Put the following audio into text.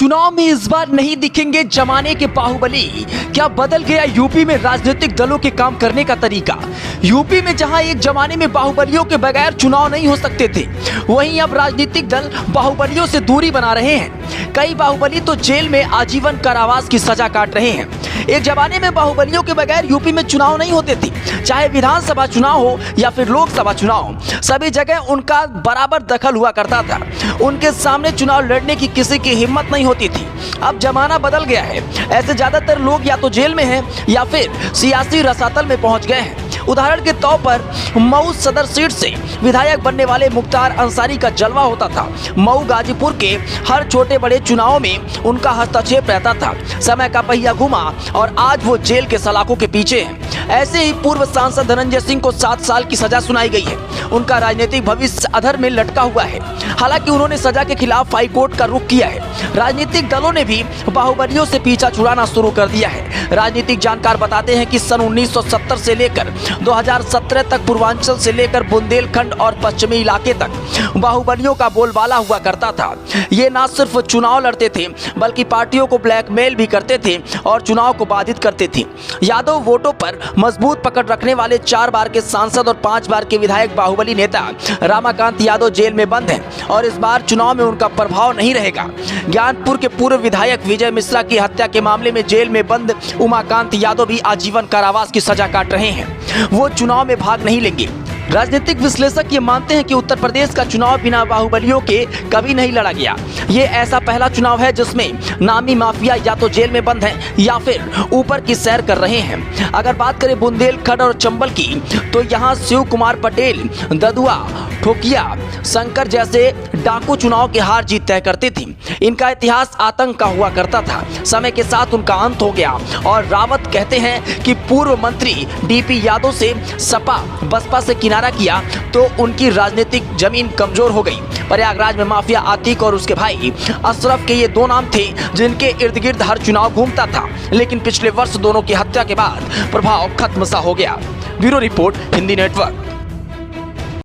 चुनाव में इस बार नहीं दिखेंगे जमाने के बाहुबली। क्या बदल गया यूपी में राजनीतिक दलों के काम करने का तरीका। यूपी में जहां एक जमाने में बाहुबलियों के बगैर चुनाव नहीं हो सकते थे, वहीं अब राजनीतिक दल बाहुबलियों से दूरी बना रहे हैं। कई बाहुबली तो जेल में आजीवन कारावास की सजा काट रहे हैं। एक जमाने में बाहुबलियों के बगैर यूपी में चुनाव नहीं होते थे, चाहे विधानसभा चुनाव हो या फिर लोकसभा चुनाव, सभी जगह उनका बराबर दखल हुआ करता था। उनके सामने चुनाव लड़ने की किसी की हिम्मत नहीं होती थी। अब जमाना बदल गया है। ऐसे ज्यादातर लोग या तो जेल में हैं या फिर सियासी रसातल में पहुंच गए हैं। उदाहरण के तौर पर मऊ सदर सीट से विधायक बनने वाले मुख्तार अंसारी का जलवा होता था। मऊ गाजीपुर के हर छोटे बड़े चुनाव में उनका हस्तक्षेप रहता था। समय का पहिया घुमा और आज वो जेल के सलाखों के पीछे हैं। ऐसे ही पूर्व सांसद धनंजय सिंह को 7 साल की सजा सुनाई गई है। उनका राजनीतिक भविष्य अधर में लटका हुआ है। हालांकि उन्होंने सजा के खिलाफ हाई कोर्ट का रुख किया है। राजनीतिक दलों ने भी बाहुबलियों से पीछा छुड़ाना शुरू कर दिया है। राजनीतिक जानकार बताते हैं कि सन 1970 से लेकर 2017 तक पूर्वांचल से लेकर बुंदेलखंड और पश्चिमी इलाके तक बाहुबलियों का बोलबाला हुआ करता था। ये ना सिर्फ चुनाव लड़ते थे बल्कि पार्टियों को ब्लैकमेल भी करते थे और चुनाव को बाधित करते थे। यादव वोटों पर मजबूत पकड़ रखने वाले 4 बार के सांसद और 5 बार के विधायक बाहुबली नेता रामाकांत यादव जेल में बंद हैं और इस बार चुनाव में उनका प्रभाव नहीं रहेगा। ज्ञानपुर के पूर्व विधायक विजय मिश्रा की हत्या के मामले में जेल में बंद उमाकांत यादव भी आजीवन कारावास की सजा काट रहे हैं। वो चुनाव में भाग नहीं लेंगे। राजनीतिक विश्लेषक ये मानते हैं कि उत्तर प्रदेश का चुनाव बिना बाहुबलियों के कभी नहीं लड़ा गया। ये ऐसा पहला चुनाव है जिसमें नामी माफिया या तो जेल में बंद हैं या फिर ऊपर की सैर कर रहे हैं। अगर बात करें बुंदेलखंड और चंबल की, तो यहाँ शिव कुमार पटेल, ददुआ, ठोकिया, शंकर जैसे डाकू चुनाव की हार जीत तय करती थी। इनका इतिहास आतंक का हुआ करता था। समय के साथ उनका अंत हो गया और रावत कहते हैं कि पूर्व मंत्री डीपी यादव से सपा बसपा से किनारा किया तो उनकी राजनीतिक जमीन कमजोर हो गई। प्रयागराज में माफिया आतिक और उसके भाई अशरफ के ये 2 नाम थे जिनके इर्द गिर्द हर चुनाव घूमता था, लेकिन पिछले वर्ष दोनों की हत्या के बाद प्रभाव खत्म सा हो गया। Bureau report, Hindi network.